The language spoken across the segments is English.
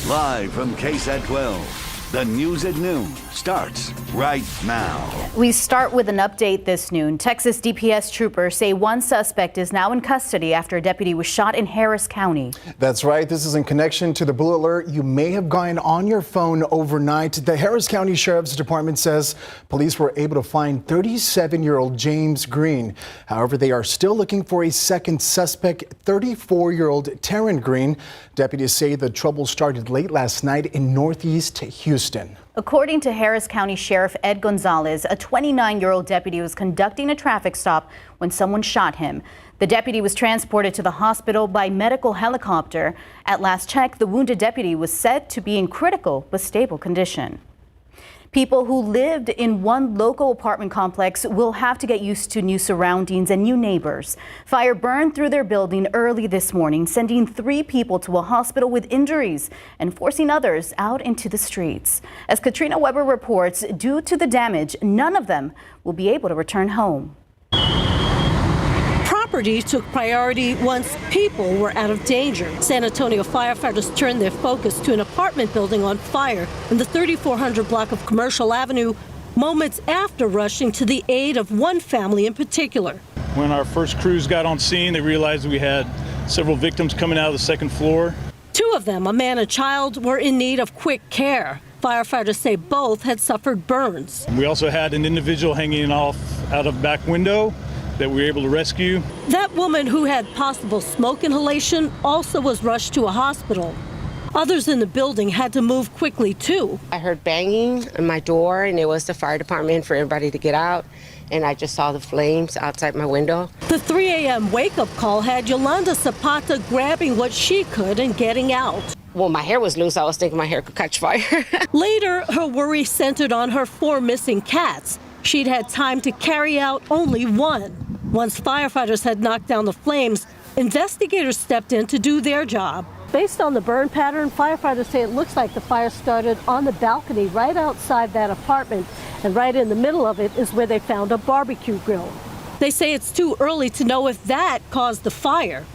Live from KSAT12, the news at noon starts right now. We start with an update this noon. Texas DPS troopers say one suspect is now in custody after a deputy was shot in Harris County. That's right. This is in connection to the blue alert you may have gotten on your phone overnight. The Harris County Sheriff's Department says police were able to find 37-year-old James Green. However, they are still looking for a second suspect, 34-year-old Taryn Green. Deputies say the trouble started late last night in northeast Houston. According to Harris County Sheriff Ed Gonzalez, a 29-year-old deputy was conducting a traffic stop when someone shot him. The deputy was transported to the hospital by medical helicopter. At last check, the wounded deputy was said to be in critical but stable condition. People who lived in one local apartment complex will have to get used to new surroundings and new neighbors. Fire burned through their building early this morning, sending 3 people to a hospital with injuries and forcing others out into the streets. As Katrina Weber reports, due to the damage, none of them will be able to return home. Property took priority once people were out of danger. San Antonio firefighters turned their focus to an apartment building on fire in the 3400 block of Commercial Avenue, moments after rushing to the aid of one family in particular. When our first crews got on scene, they realized we had several victims coming out of the second floor. 2 of them, a man and child, were in need of quick care. Firefighters say both had suffered burns. We also had an individual hanging off out of back window that we were able to rescue. That woman who had possible smoke inhalation also was rushed to a hospital. Others in the building had to move quickly too. I heard banging on my door and it was the fire department for everybody to get out, and I just saw the flames outside my window. The 3 a.m. wake-up call had Yolanda Zapata grabbing what she could and getting out. Well, my hair was loose. I was thinking my hair could catch fire. Later, her worry centered on her 4 missing cats. She'd had time to carry out only one. Once firefighters had knocked down the flames, investigators stepped in to do their job. Based on the burn pattern, firefighters say it looks like the fire started on the balcony right outside that apartment, and right in the middle of it is where they found a barbecue grill. They say it's too early to know if that caused the fire.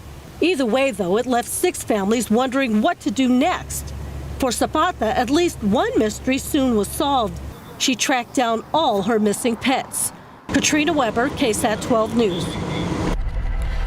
Either way, though, it left 6 families wondering what to do next. For Zapata, at least one mystery soon was solved. She tracked down all her missing pets. Katrina Weber, KSAT 12 News.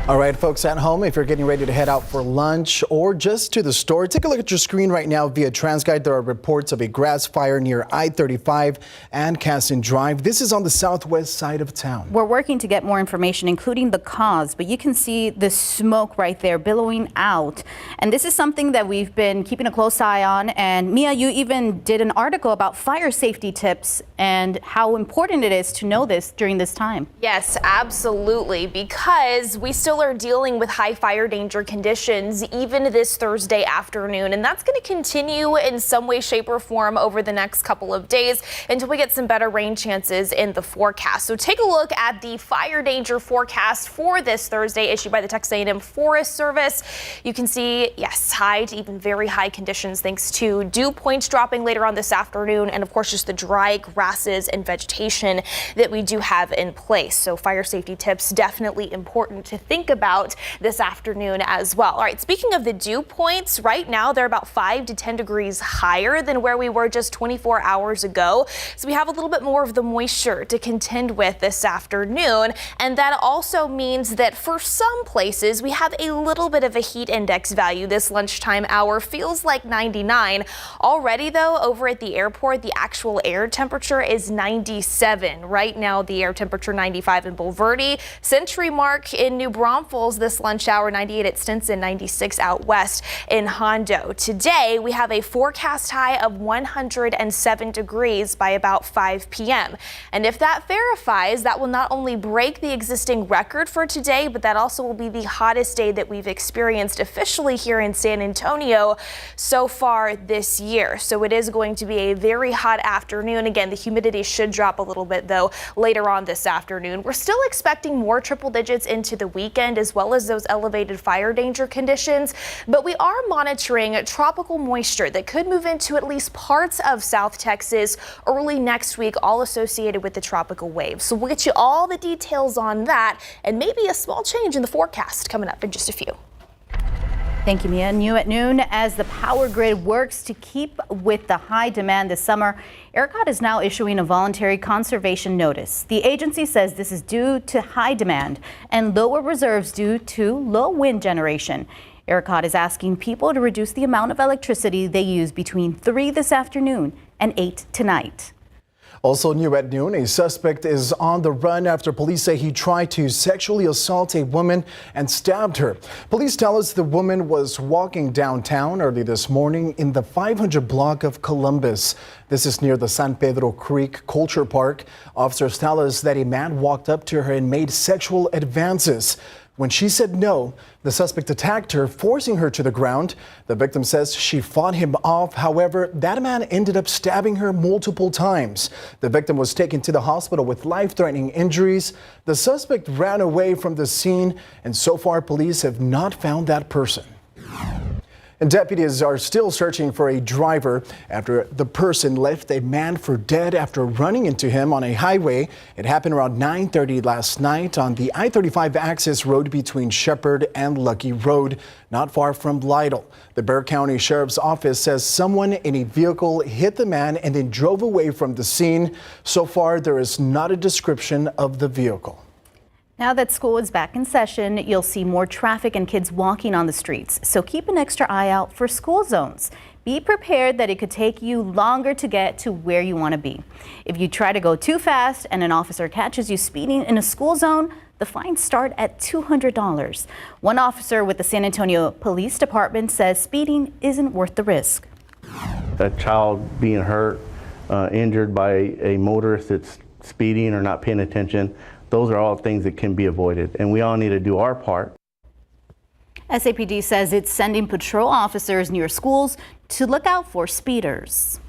All right, folks at home, if you're getting ready to head out for lunch or just to the store, take a look at your screen right now via TransGuide. There are reports of a grass fire near I-35 and Casson Drive. This is on the southwest side of town. We're working to get more information, including the cause, but you can see the smoke right there billowing out. And this is something that we've been keeping a close eye on. And Mia, you even did an article about fire safety tips and how important it is to know this during this time. Yes, absolutely, because we still are dealing with high fire danger conditions even this Thursday afternoon, and that's going to continue in some way, shape, or form over the next couple of days until we get some better rain chances in the forecast. So take a look at the fire danger forecast for this Thursday issued by the Texas A&M Forest Service. You can see, yes, high to even very high conditions thanks to dew points dropping later on this afternoon, and of course just the dry grasses and vegetation that we do have in place. So fire safety tips definitely important to think about this afternoon as well. All right, speaking of the dew points, right now they're about 5 to 10 degrees higher than where we were just 24 hours ago. So we have a little bit more of the moisture to contend with this afternoon. And that also means that for some places we have a little bit of a heat index value. This lunchtime hour feels like 99. Already though, over at the airport, the actual air temperature is 97. Right now, the air temperature 95 in Bulverde, Century Mark in New Braunfels this lunch hour, 98 at Stinson, 96 out west in Hondo. Today, we have a forecast high of 107 degrees by about 5 p.m. And if that verifies, that will not only break the existing record for today, but that also will be the hottest day that we've experienced officially here in San Antonio so far this year. So it is going to be a very hot afternoon. Again, the humidity should drop a little bit though later on this afternoon. We're still expecting more triple digits into the weekend as well as those elevated fire danger conditions, but we are monitoring tropical moisture that could move into at least parts of South Texas early next week, all associated with the tropical wave. So we'll get you all the details on that and maybe a small change in the forecast coming up in just a few. Thank you, Mia. New at noon, as the power grid works to keep with the high demand this summer, ERCOT is now issuing a voluntary conservation notice. The agency says this is due to high demand and lower reserves due to low wind generation. ERCOT is asking people to reduce the amount of electricity they use between 3 this afternoon and 8 tonight. Also new at noon, a suspect is on the run after police say he tried to sexually assault a woman and stabbed her. Police tell us the woman was walking downtown early this morning in the 500 block of Columbus. This is near the San Pedro Creek Culture Park. Officers tell us that a man walked up to her and made sexual advances. When she said no, the suspect attacked her, forcing her to the ground. The victim says she fought him off. However, that man ended up stabbing her multiple times. The victim was taken to the hospital with life-threatening injuries. The suspect ran away from the scene, and so far police have not found that person. And deputies are still searching for a driver after the person left a man for dead after running into him on a highway. It happened around 9:30 last night on the I-35 access road between Shepherd and Lucky Road, not far from Lytle. The Bexar County Sheriff's Office says someone in a vehicle hit the man and then drove away from the scene. So far, there is not a description of the vehicle. Now that school is back in session, you'll see more traffic and kids walking on the streets. So keep an extra eye out for school zones. Be prepared that it could take you longer to get to where you want to be. If you try to go too fast and an officer catches you speeding in a school zone, the fines start at $200. One officer with the San Antonio Police Department says speeding isn't worth the risk. A child being hurt, injured by a motorist that's speeding or not paying attention, those are all things that can be avoided, and we all need to do our part. SAPD says it's sending patrol officers near schools to look out for speeders.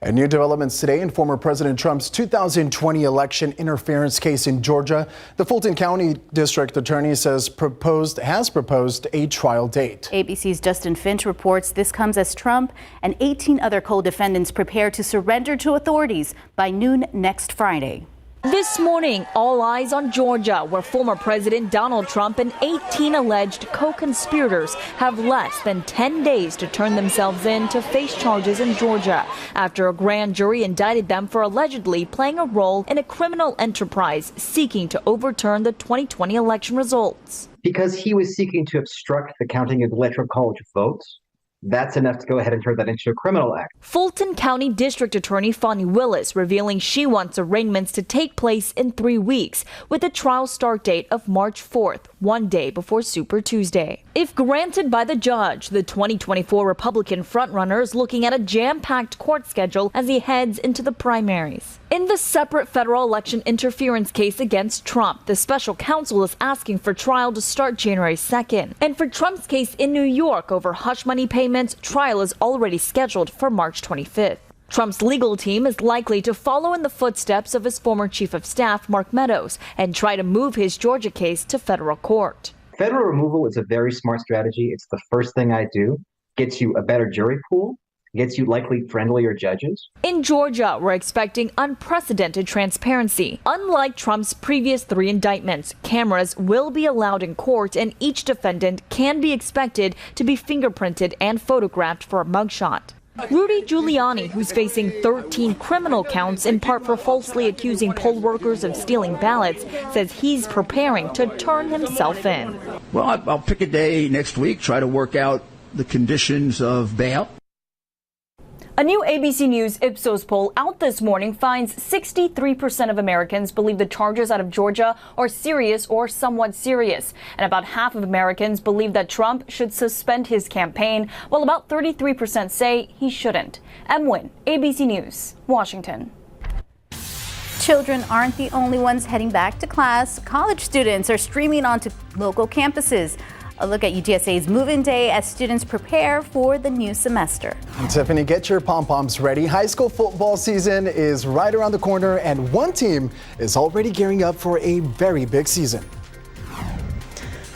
And new developments today in former President Trump's 2020 election interference case in Georgia. The Fulton County District Attorney says has proposed a trial date. ABC's Justin Finch reports this comes as Trump and 18 other co-defendants prepare to surrender to authorities by noon next Friday. This morning, all eyes on Georgia, where former President Donald Trump and 18 alleged co-conspirators have less than 10 days to turn themselves in to face charges in Georgia after a grand jury indicted them for allegedly playing a role in a criminal enterprise seeking to overturn the 2020 election results. Because he was seeking to obstruct the counting of the Electoral College votes, that's enough to go ahead and turn that into a criminal act. Fulton County District Attorney Fonnie Willis revealing she wants arraignments to take place in 3 weeks with a trial start date of March 4th, one day before Super Tuesday. If granted by the judge, the 2024 Republican frontrunner is looking at a jam-packed court schedule as he heads into the primaries. In the separate federal election interference case against Trump, the special counsel is asking for trial to start January 2nd. And for Trump's case in New York over hush money payments, trial is already scheduled for March 25th. Trump's legal team is likely to follow in the footsteps of his former chief of staff, Mark Meadows, and try to move his Georgia case to federal court. Federal removal is a very smart strategy. It's the first thing I do. Gets you a better jury pool, gets you likely friendlier judges. In Georgia, we're expecting unprecedented transparency. Unlike Trump's previous 3 indictments, cameras will be allowed in court and each defendant can be expected to be fingerprinted and photographed for a mugshot. Rudy Giuliani, who's facing 13 criminal counts in part for falsely accusing poll workers of stealing ballots, says he's preparing to turn himself in. Well, I'll pick a day next week, try to work out the conditions of bail. A new ABC News Ipsos poll out this morning finds 63% of Americans believe the charges out of Georgia are serious or somewhat serious. And about half of Americans believe that Trump should suspend his campaign, while about 33% say he shouldn't. Emwin, ABC News, Washington. Children aren't the only ones heading back to class. College students are streaming onto local campuses. A look at UTSA's move-in day as students prepare for the new semester. And Tiffany, get your pom-poms ready. High school football season is right around the corner, and one team is already gearing up for a very big season.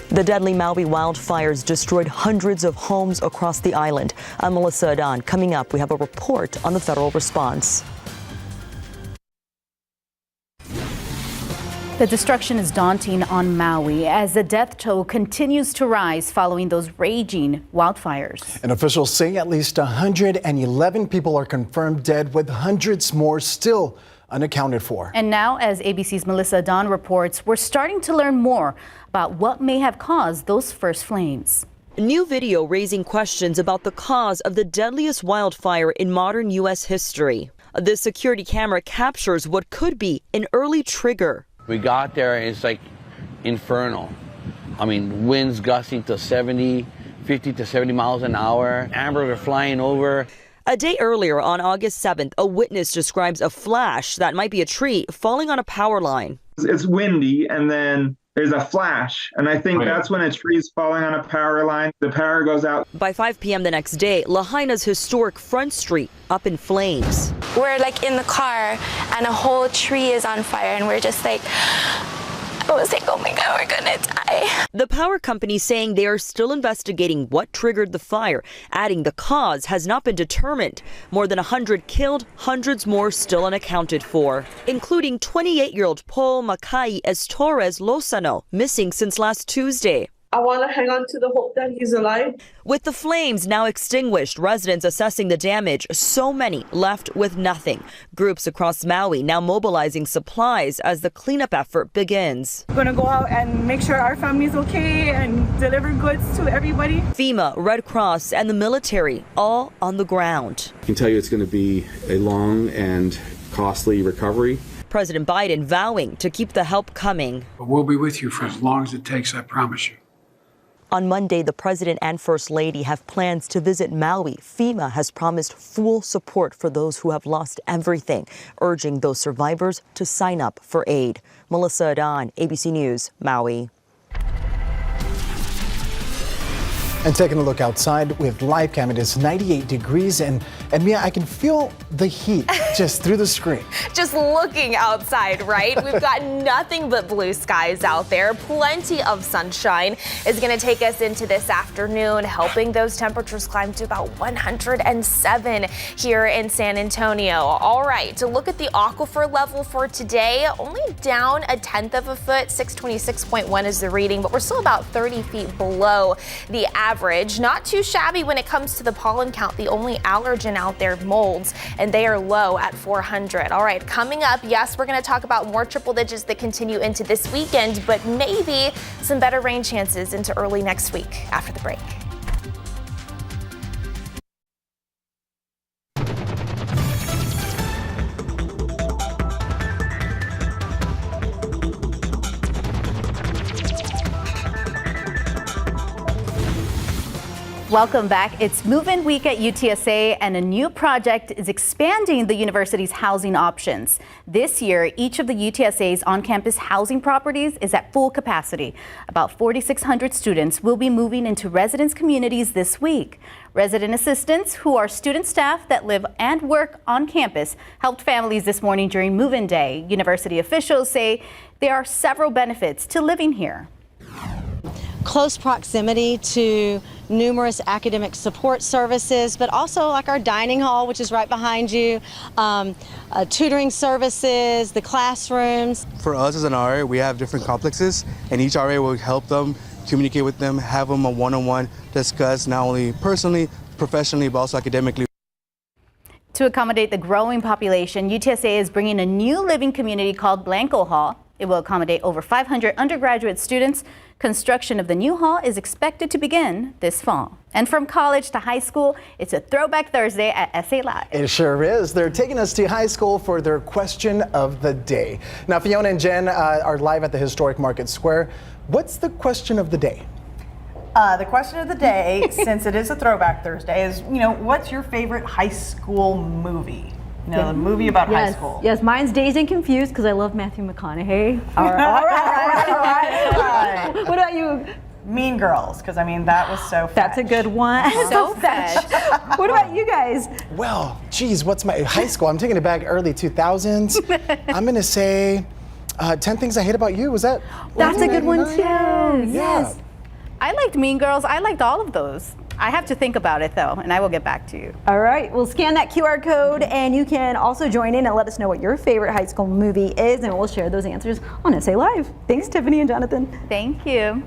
The deadly Maui wildfires destroyed hundreds of homes across the island. I'm Melissa Adan. Coming up, we have a report on the federal response. The destruction is daunting on Maui as the death toll continues to rise following those raging wildfires. And officials say at least 111 people are confirmed dead, with hundreds more still unaccounted for. And now, as ABC's Melissa Don reports, we're starting to learn more about what may have caused those first flames. New video raising questions about the cause of the deadliest wildfire in modern U.S. history. The security camera captures what could be an early trigger. We got there and it's like infernal. I mean, winds gusting to 50 to 70 miles an hour. Ambers are flying over. A day earlier, on August 7th, a witness describes a flash that might be a tree falling on a power line. It's windy and then there's a flash, and I think that's when a tree's falling on a power line. The power goes out. By 5 p.m. the next day, Lahaina's historic Front Street up in flames. We're like in the car and a whole tree is on fire and we're just like, I was like, oh my God, we're gonna die. The power company saying they are still investigating what triggered the fire, adding the cause has not been determined. More than 100 killed, hundreds more still unaccounted for, including 28-year-old Paul Makai Torres Lozano, missing since last Tuesday. I want to hang on to the hope that he's alive. With the flames now extinguished, residents assessing the damage, so many left with nothing. Groups across Maui now mobilizing supplies as the cleanup effort begins. We're going to go out and make sure our family's okay and deliver goods to everybody. FEMA, Red Cross, and the military all on the ground. I can tell you it's going to be a long and costly recovery. President Biden vowing to keep the help coming. But we'll be with you for as long as it takes, I promise you. On Monday, the president and first lady have plans to visit Maui. FEMA has promised full support for those who have lost everything, urging those survivors to sign up for aid. Melissa Don, ABC News, Maui. And taking a look outside with live cam, it is 98 degrees and Mia, I can feel the heat just through the screen. Just looking outside, right? We've got nothing but blue skies out there. Plenty of sunshine is going to take us into this afternoon, helping those temperatures climb to about 107 here in San Antonio. All right, to look at the aquifer level for today, only down 1/10 of a foot. 626.1 is the reading, but we're still about 30 feet below the average. Not too shabby when it comes to the pollen count. The only allergen out there, molds, and they are low at 400. All right, coming up, yes, we're going to talk about more triple digits that continue into this weekend, but maybe some better rain chances into early next week after the break. Welcome back. It's Move-In Week at UTSA, and a new project is expanding the university's housing options. This year, each of the UTSA's on-campus housing properties is at full capacity. About 4,600 students will be moving into residence communities this week. Resident assistants, who are student staff that live and work on campus, helped families this morning during Move-In Day. University officials say there are several benefits to living here. Close proximity to numerous academic support services, but also like our dining hall, which is right behind you, tutoring services, the classrooms. For us as an RA, we have different complexes, and each RA will help them, communicate with them, have them a one-on-one, discuss not only personally, professionally, but also academically. To accommodate the growing population, UTSA is bringing a new living community called Blanco Hall. It will accommodate over 500 undergraduate students. Construction of the new hall is expected to begin this fall. And from college to high school, it's a Throwback Thursday at SA Live. It sure is. They're taking us to high school for their question of the day. Now, Fiona and Jen are live at the historic Market Square. What's the question of the day? The question of the day, since it is a Throwback Thursday, is, what's your favorite high school movie? The movie about high school. Yes, mine's Dazed and Confused because I love Matthew McConaughey. All right. What about you? Mean Girls, because that was so fetch. That's a good one. So fetch. What about you guys? Well, geez, what's my high school? I'm taking it back early 2000s. I'm going to say 10 Things I Hate About You. Was that? That's a good one too. Yes. I liked Mean Girls. I liked all of those. I have to think about it though, and I will get back to you. All right, we'll scan that QR code and you can also join in and let us know what your favorite high school movie is, and we'll share those answers on SA Live. Thanks, Tiffany and Jonathan. Thank you.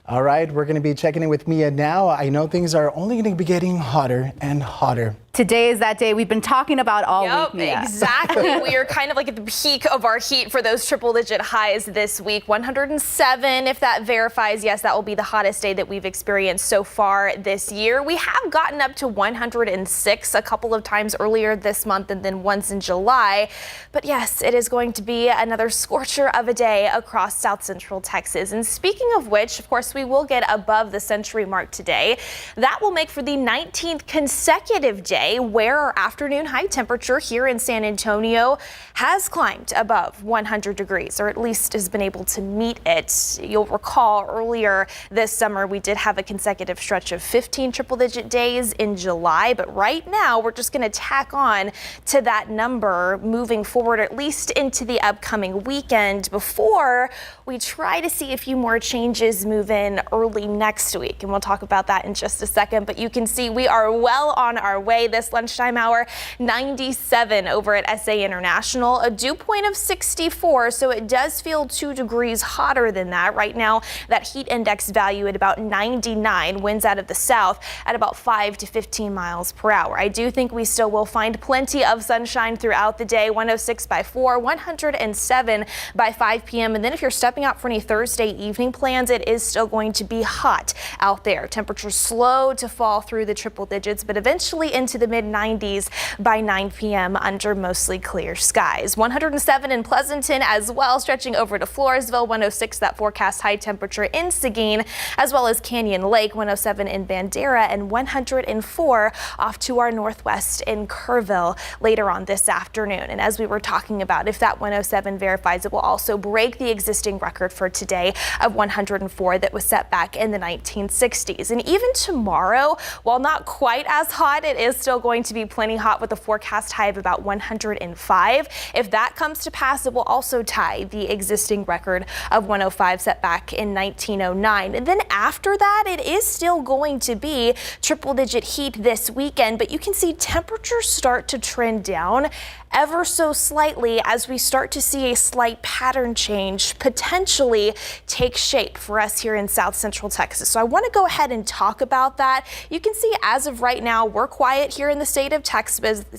All right, we're going to be checking in with Mia now. I know things are only going to be getting hotter and hotter. Today is that day we've been talking about all week, Mia. Exactly. We are kind of like at the peak of our heat for those triple-digit highs this week. 107, if that verifies, yes, that will be the hottest day that we've experienced so far this year. We have gotten up to 106 a couple of times earlier this month and then once in July. But yes, it is going to be another scorcher of a day across South Central Texas. And speaking of which, of course, we will get above the century mark today. That will make for the 19th consecutive day where our afternoon high temperature here in San Antonio has climbed above 100 degrees, or at least has been able to meet it. You'll recall earlier this summer we did have a consecutive stretch of 15 triple-digit days in July, but right now we're just going to tack on to that number moving forward, at least into the upcoming weekend, before we try to see a few more changes move in early next week. And we'll talk about that in just a second, but you can see we are well on our way this lunchtime hour. 97 over at SA International, a dew point of 64, so it does feel 2 degrees hotter than that. Right now, that heat index value at about 99, winds out of the south at about 5 to 15 miles per hour. I do think we still will find plenty of sunshine throughout the day. 106 by 4, 107 by 5 p.m. And then if you're stepping out for any Thursday evening plans, it is still going to be hot out there. Temperatures slow to fall through the triple digits, but eventually into the mid-90s by 9 p.m. under mostly clear skies. 107 in Pleasanton as well, stretching over to Floresville. 106 that forecast high temperature in Seguin, as well as Canyon Lake. 107 in Bandera, and 104 off to our northwest in Kerrville later on this afternoon. And as we were talking about, if that 107 verifies, it will also break the existing record for today of 104 that was set back in the 1960s. And even tomorrow, while not quite as hot, it is still going to be plenty hot with a forecast high of about 105. If that comes to pass, it will also tie the existing record of 105 set back in 1909. And then after that, it is still going to be triple-digit heat this weekend, but you can see temperatures start to trend down ever so slightly as we start to see a slight pattern change potentially take shape for us here in South Central Texas. So I want to go ahead and talk about that. You can see as of right now, we're quiet here in the state of Texas,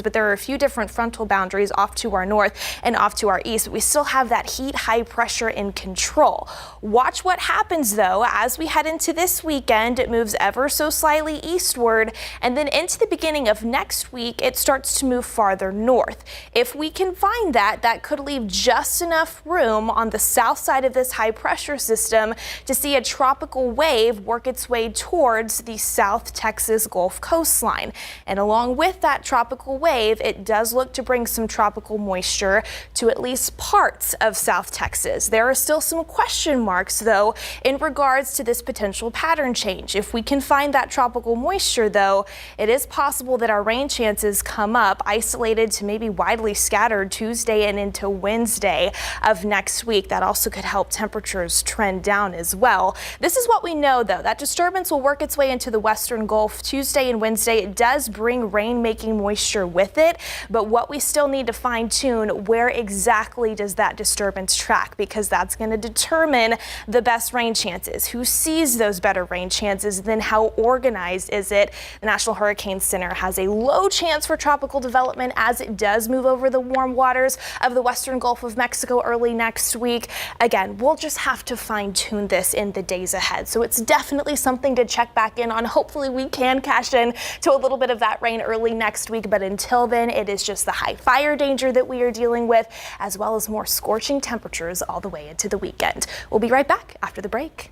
but there are a few different frontal boundaries off to our north and off to our east. We still have that heat high pressure in control. Watch what happens though as we head into this weekend. It moves ever so slightly eastward, and then into the beginning of next week, it starts to move farther north. If we can find that, that could leave just enough room on the south side of this high pressure system to see a tropical wave work its way towards the South Texas Gulf coastline. And along with that tropical wave, it does look to bring some tropical moisture to at least parts of South Texas. There are still some question marks, though, in regards to this potential pattern change. If we can find that tropical moisture, though, it is possible that our rain chances come up isolated to maybe widely scattered Tuesday and into Wednesday of next week. That also could help temperatures trend down as well. This is what we know, though. That disturbance will work its way into the western Gulf Tuesday and Wednesday. It does bring rain-making moisture with it, but what we still need to fine-tune, where exactly does that disturbance track? Because that's going to determine the best rain chances. Who sees those better rain chances? Then how organized is it? The National Hurricane Center has a low chance for tropical development as it does move over the warm waters of the western Gulf of Mexico early next week. Again, we'll just have to fine-tune this in the days ahead. So it's definitely something to check back in on. Hopefully we can cash in to a little bit of that rain early next week, but until then, it is just the high fire danger that we are dealing with, as well as more scorching temperatures all the way into the weekend. We'll be right back after the break.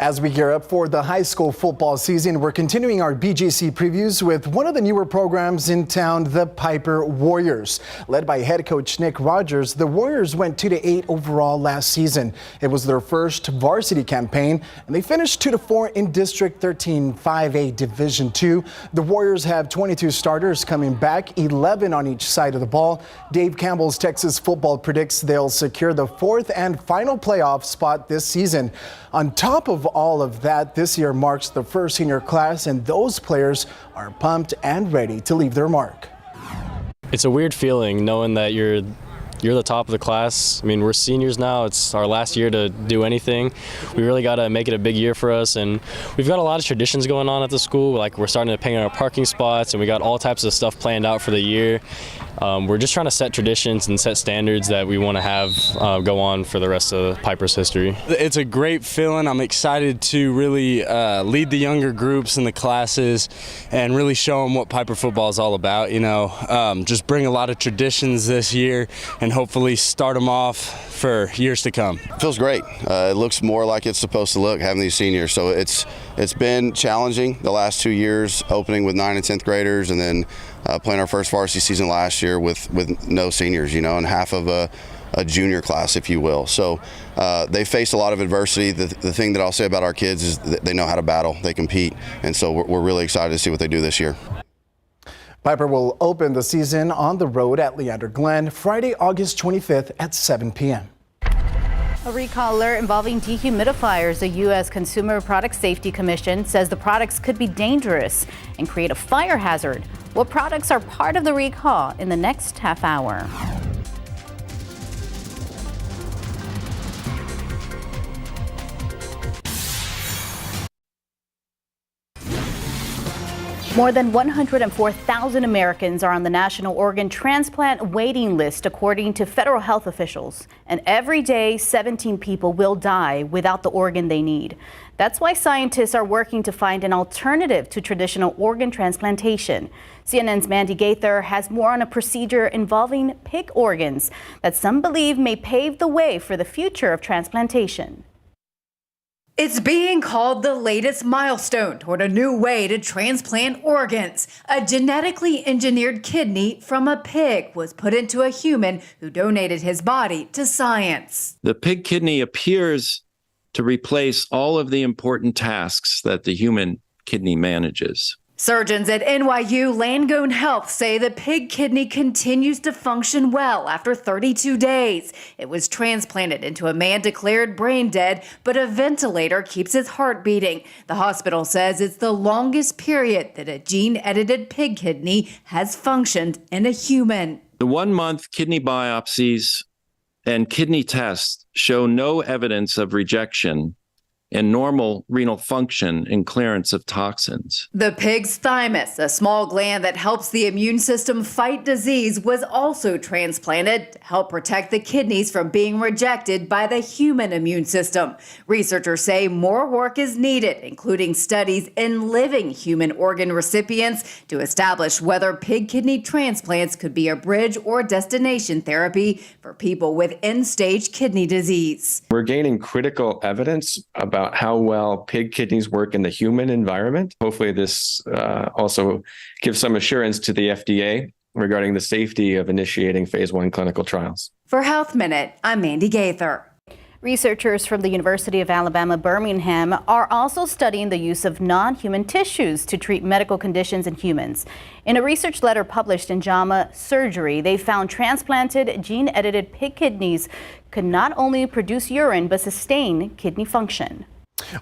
As we gear up for the high school football season, we're continuing our BJC previews with one of the newer programs in town, the Piper Warriors. Led by head coach Nick Rogers, the Warriors went 2-8 overall last season. It was their first varsity campaign, and they finished 2-4 in District 13 5A Division II. The Warriors have 22 starters coming back, 11 on each side of the ball. Dave Campbell's Texas Football predicts they'll secure the fourth and final playoff spot this season. On top of all of that, this year marks the first senior class, and those players are pumped and ready to leave their mark. It's a weird feeling knowing that you're the top of the class. I mean, we're seniors now. It's our last year to do anything. We really got to make it a big year for us, and we've got a lot of traditions going on at the school. Like, we're starting to paint our parking spots, and we got all types of stuff planned out for the year. We're just trying to set traditions and set standards that we want to have go on for the rest of Piper's history. It's a great feeling. I'm excited to really lead the younger groups in the classes and really show them what Piper football is all about. You know, just bring a lot of traditions this year and hopefully start them off for years to come. It feels great. It looks more like it's supposed to look, having these seniors. So it's been challenging the last 2 years, opening with 9th and 10th graders, and then playing our first varsity season last year with no seniors, you know, and half of a junior class, if you will. So they faced a lot of adversity. The thing that I'll say about our kids is that they know how to battle, they compete, and so we're really excited to see what they do this year. Piper will open the season on the road at Leander Glen Friday, August 25th at 7 p.m. A recall alert involving dehumidifiers. The U.S. Consumer Product Safety Commission says the products could be dangerous and create a fire hazard. What products are part of the recall in the next half hour? More than 104,000 Americans are on the national organ transplant waiting list, according to federal health officials. And every day, 17 people will die without the organ they need. That's why scientists are working to find an alternative to traditional organ transplantation. CNN's Mandy Gaither has more on a procedure involving pig organs that some believe may pave the way for the future of transplantation. It's being called the latest milestone toward a new way to transplant organs. A genetically engineered kidney from a pig was put into a human who donated his body to science. The pig kidney appears to replace all of the important tasks that the human kidney manages. Surgeons at NYU Langone Health say the pig kidney continues to function well after 32 days. It was transplanted into a man declared brain dead, but a ventilator keeps his heart beating. The hospital says it's the longest period that a gene-edited pig kidney has functioned in a human. The 1-month kidney biopsies and kidney tests show no evidence of rejection and normal renal function and clearance of toxins. The pig's thymus, a small gland that helps the immune system fight disease, was also transplanted to help protect the kidneys from being rejected by the human immune system. Researchers say more work is needed, including studies in living human organ recipients, to establish whether pig kidney transplants could be a bridge or destination therapy for people with end-stage kidney disease. We're gaining critical evidence about how well pig kidneys work in the human environment. Hopefully this also gives some assurance to the FDA regarding the safety of initiating phase 1 clinical trials. For Health Minute, I'm Mandy Gaither. Researchers from the University of Alabama, Birmingham are also studying the use of non-human tissues to treat medical conditions in humans. In a research letter published in JAMA Surgery, they found transplanted gene-edited pig kidneys could not only produce urine but sustain kidney function.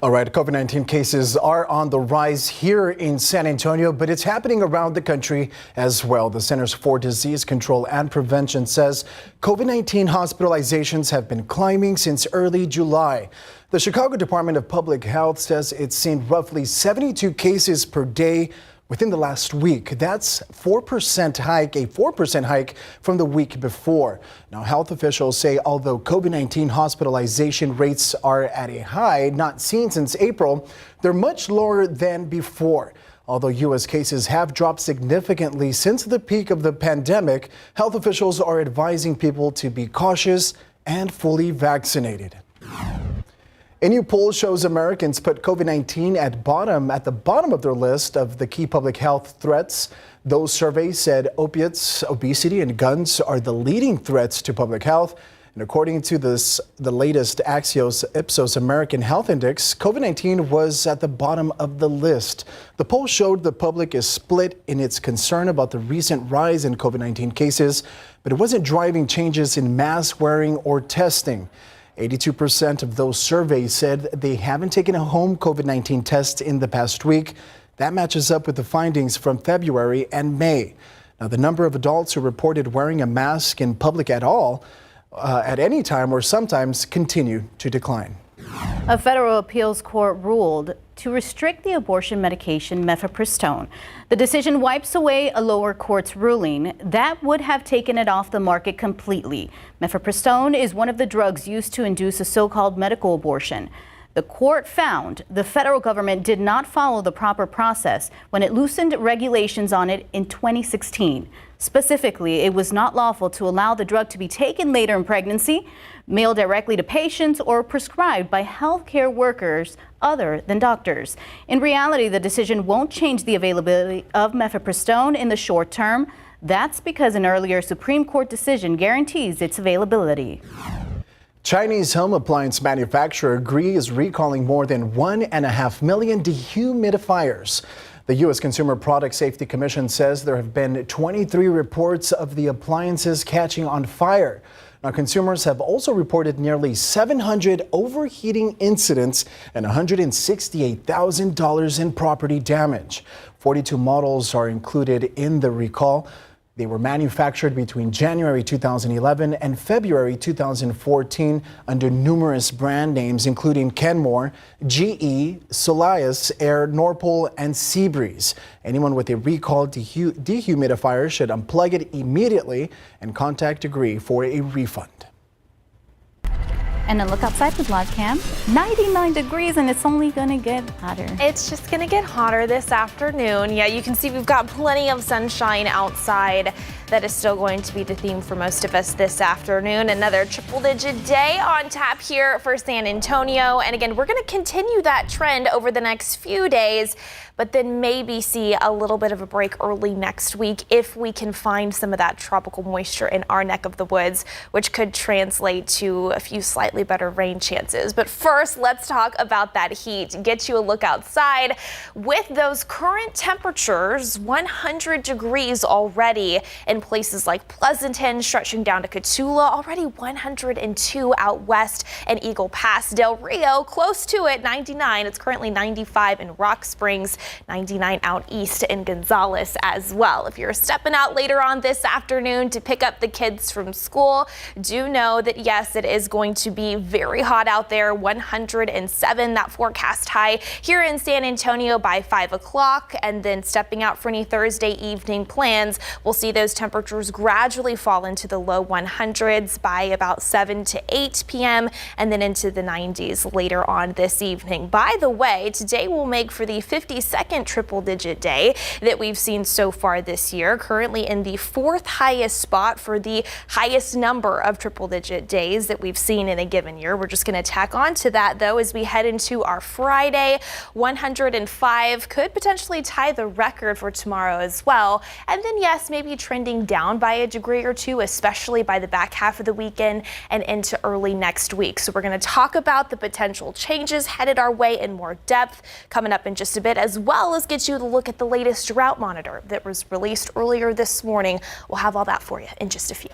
All right, COVID-19 cases are on the rise here in San Antonio, but it's happening around the country as well. The Centers for Disease Control and Prevention says COVID-19 hospitalizations have been climbing since early July. The Chicago Department of Public Health says it's seen roughly 72 cases per day within the last week. That's a 4% hike from the week before. Now, health officials say although COVID-19 hospitalization rates are at a high not seen since April, they're much lower than before. Although U.S. cases have dropped significantly since the peak of the pandemic, health officials are advising people to be cautious and fully vaccinated. A new poll shows Americans put COVID-19 at the bottom of their list of the key public health threats. Those surveys said opiates, obesity, and guns are the leading threats to public health. And according to the latest Axios Ipsos American Health Index, COVID-19 was at the bottom of the list. The poll showed the public is split in its concern about the recent rise in COVID-19 cases, but it wasn't driving changes in mask wearing or testing. 82% of those surveys said they haven't taken a home COVID-19 test in the past week. That matches up with the findings from February and May. Now, the number of adults who reported wearing a mask in public at all, at any time or sometimes, continue to decline. A federal appeals court ruled to restrict the abortion medication mifepristone. The decision wipes away a lower court's ruling that would have taken it off the market completely. Mifepristone is one of the drugs used to induce a so-called medical abortion. The court found the federal government did not follow the proper process when it loosened regulations on it in 2016. Specifically, it was not lawful to allow the drug to be taken later in pregnancy, mailed directly to patients, or prescribed by healthcare workers other than doctors. In reality, the decision won't change the availability of mifepristone in the short term. That's because an earlier Supreme Court decision guarantees its availability. Chinese home appliance manufacturer Gree is recalling more than 1.5 million dehumidifiers. The U.S. Consumer Product Safety Commission says there have been 23 reports of the appliances catching on fire. Now, consumers have also reported nearly 700 overheating incidents and $168,000 in property damage. 42 models are included in the recall. They were manufactured between January 2011 and February 2014 under numerous brand names, including Kenmore, GE, Solias, Air, Norpol, and Seabreeze. Anyone with a recalled dehumidifier should unplug it immediately and contact Gree for a refund. And a look outside with live cam. 99 degrees, and it's only gonna get hotter. It's just gonna get hotter this afternoon. Yeah, you can see we've got plenty of sunshine outside. That is still going to be the theme for most of us this afternoon. Another triple-digit day on tap here for San Antonio. And again, we're gonna continue that trend over the next few days, but then maybe see a little bit of a break early next week if we can find some of that tropical moisture in our neck of the woods, which could translate to a few slightly better rain chances. But first, let's talk about that heat. Get you a look outside. With those current temperatures, 100 degrees already in places like Pleasanton, stretching down to Cotulla, already 102 out west in Eagle Pass. Del Rio, close to it, 99. It's currently 95 in Rock Springs, 99 out east in Gonzales as well. If you're stepping out later on this afternoon to pick up the kids from school, do know that yes, it is going to be very hot out there. 107, that forecast high here in San Antonio by 5 o'clock. And then stepping out for any Thursday evening plans, we'll see those temperatures gradually fall into the low 100s by about 7 to 8 p.m. and then into the 90s later on this evening. By the way, today will make for the 52nd triple-digit day that we've seen so far this year, currently in the fourth highest spot for the highest number of triple-digit days that we've seen in a given year. We're just going to tack on to that, though, as we head into our Friday. 105 could potentially tie the record for tomorrow as well. And then, yes, maybe trending down by a degree or two, especially by the back half of the weekend and into early next week. So we're going to talk about the potential changes headed our way in more depth coming up in just a bit, as well as get you to look at the latest drought monitor that was released earlier this morning. We'll have all that for you in just a few.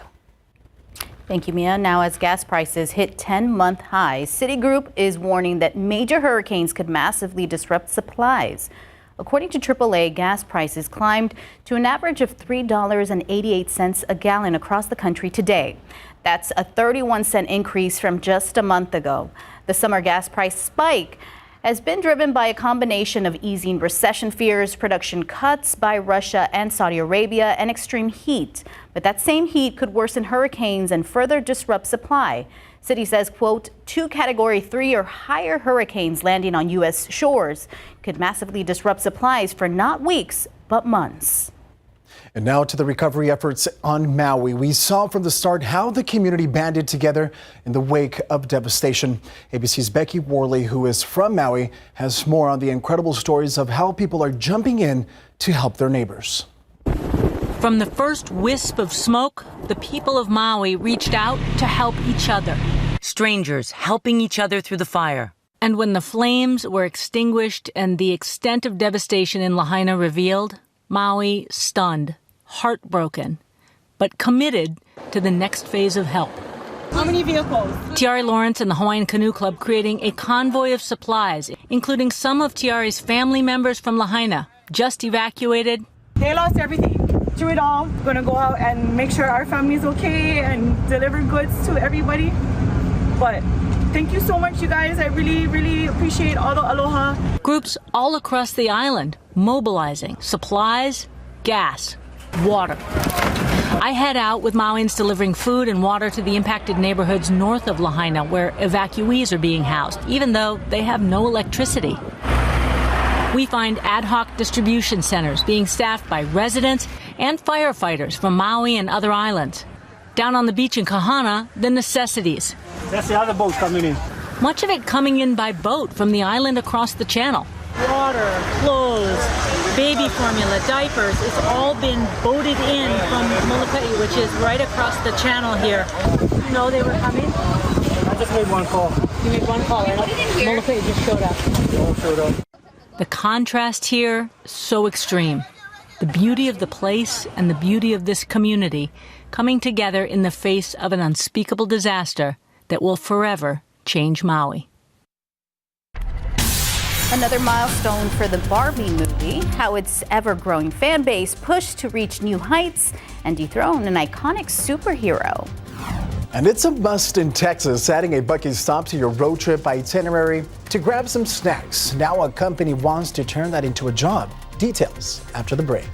Thank you, Mia. Now, as gas prices hit 10-month highs, Citigroup is warning that major hurricanes could massively disrupt supplies. According to AAA, gas prices climbed to an average of $3.88 a gallon across the country today. That's a 31-cent increase from just a month ago. The summer gas price spike has been driven by a combination of easing recession fears, production cuts by Russia and Saudi Arabia, and extreme heat. But that same heat could worsen hurricanes and further disrupt supply. Citi says, quote, 2 Category 3 or higher hurricanes landing on U.S. shores could massively disrupt supplies for not weeks, but months. And now to the recovery efforts on Maui. We saw from the start how the community banded together in the wake of devastation. ABC's Becky Worley, who is from Maui, has more on the incredible stories of how people are jumping in to help their neighbors. From the first wisp of smoke, the people of Maui reached out to help each other. Strangers helping each other through the fire. And when the flames were extinguished and the extent of devastation in Lahaina revealed, Maui stunned, heartbroken, but committed to the next phase of help. How many vehicles? Tiare Lawrence and the Hawaiian Canoe Club creating a convoy of supplies, including some of Tiare's family members from Lahaina, just evacuated. They lost everything. Through it all, we're gonna go out and make sure our family's okay and deliver goods to everybody. But thank you so much, you guys. I really, really appreciate all the aloha. Groups all across the island mobilizing supplies, gas, water. I head out with Mauians delivering food and water to the impacted neighborhoods north of Lahaina, where evacuees are being housed, even though they have no electricity. We find ad hoc distribution centers being staffed by residents and firefighters from Maui and other islands. Down on the beach in Kahana, the necessities. That's the other boat coming in. Much of it coming in by boat from the island across the channel. Water, clothes, baby formula, diapers, it's all been boated in from Molokai, which is right across the channel here. You know they were coming? I just made one call. You made one call, and Molokai just showed up. They all showed up. The contrast here, so extreme. The beauty of the place and the beauty of this community coming together in the face of an unspeakable disaster that will forever change Maui. Another milestone for the Barbie movie, how its ever-growing fan base pushed to reach new heights and dethrone an iconic superhero. And it's a must in Texas, adding a bucket stop to your road trip itinerary to grab some snacks. Now a company wants to turn that into a job. Details after the break.